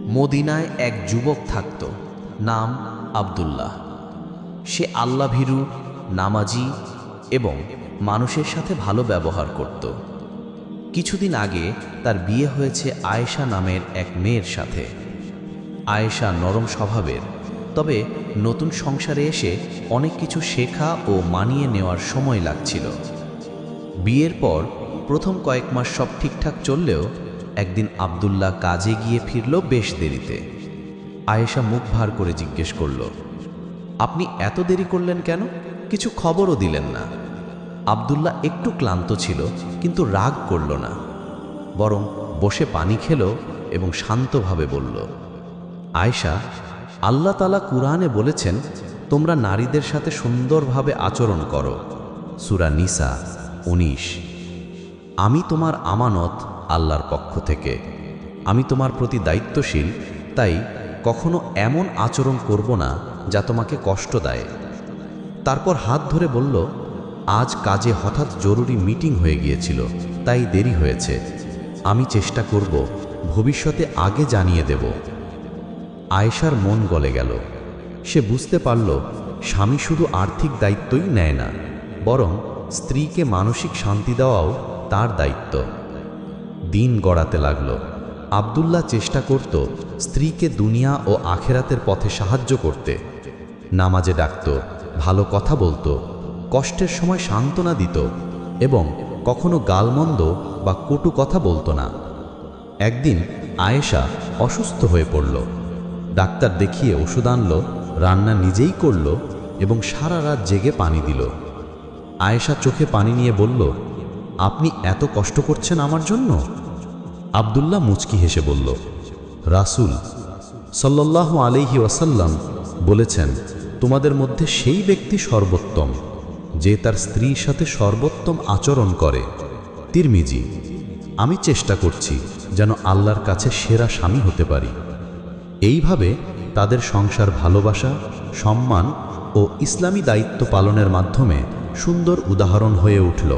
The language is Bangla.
মদিনায় এক যুবক থাকত, নাম আব্দুল্লাহ। সে আল্লাভীরু, নামাজি এবং মানুষের সাথে ভালো ব্যবহার করত। কিছুদিন আগে তার বিয়ে হয়েছে আয়েশা নামের এক মেয়ের সাথে। আয়েশা নরম স্বভাবের, তবে নতুন সংসারে এসে অনেক কিছু শেখা ও মানিয়ে নেওয়ার সময় লাগছিল। বিয়ের পর প্রথম কয়েক মাস সব ঠিকঠাক চললেও একদিন আব্দুল্লাহ কাজে গিয়ে ফিরল বেশ দেরিতে। আয়েশা মুখ ভার করে জিজ্ঞেস করল, আপনি এত দেরি করলেন কেন? কিছু খবরও দিলেন না। আব্দুল্লাহ একটু ক্লান্ত ছিল, কিন্তু রাগ করল না, বরং বসে পানি খেল এবং শান্তভাবে বলল, আয়েশা, আল্লাহ তাআলা কুরআনে বলেছেন, তোমরা নারীদের সাথে সুন্দরভাবে আচরণ করো। সূরা নিসা 19। আমি তোমার আমানত আল্লাহর পক্ষ থেকে। আমি তোমার প্রতি দায়িত্বশীল, তাই কখনো এমন আচরণ করব না যা তোমাকে কষ্ট দেয়। তারপর হাত ধরে বলল, আজ কাজে হঠাৎ জরুরি মিটিং হয়ে গিয়েছিল, তাই দেরি হয়েছে। আমি চেষ্টা করব ভবিষ্যতে আগে জানিয়ে দেব। আয়েশার মন গলে গেল। সে বুঝতে পারল, স্বামী শুধু আর্থিক দায়িত্বই নেয় না, বরং স্ত্রীকে মানসিক শান্তি দেওয়াও তার দায়িত্ব। দিন গড়াতে লাগল। আব্দুল্লাহ চেষ্টা করত স্ত্রীকে দুনিয়া ও আখেরাতের পথে সাহায্য করতে। নামাজে ডাকত, ভালো কথা বলতো, কষ্টের সময় সান্ত্বনা দিত এবং কখনো গালমন্দ বা কটু কথা বলতো না। একদিন আয়েশা অসুস্থ হয়ে পড়ল। ডাক্তার দেখিয়ে ওষুধ আনল, রান্না নিজেই করল এবং সারা রাত জেগে পানি দিল। আয়েশা চোখে পানি নিয়ে বলল, আপনি এত কষ্ট করছেন আমার জন্য? আব্দুল্লাহ মুচকি হেসে বলল, রাসূল সাল্লাল্লাহু আলাইহি ওয়াসাল্লাম বলেছেন, তোমাদের মধ্যে সেই ব্যক্তি সর্বোত্তম যে তার স্ত্রীর সাথে সর্বোত্তম আচরণ করে। তিরমিজি। আমি চেষ্টা করছি যেন আল্লাহর কাছে সেরা স্বামী হতে পারি। এইভাবে তাদের সংসার ভালোবাসা, সম্মান ও ইসলামী দায়িত্ব পালনের মাধ্যমে সুন্দর উদাহরণ হয়ে উঠল।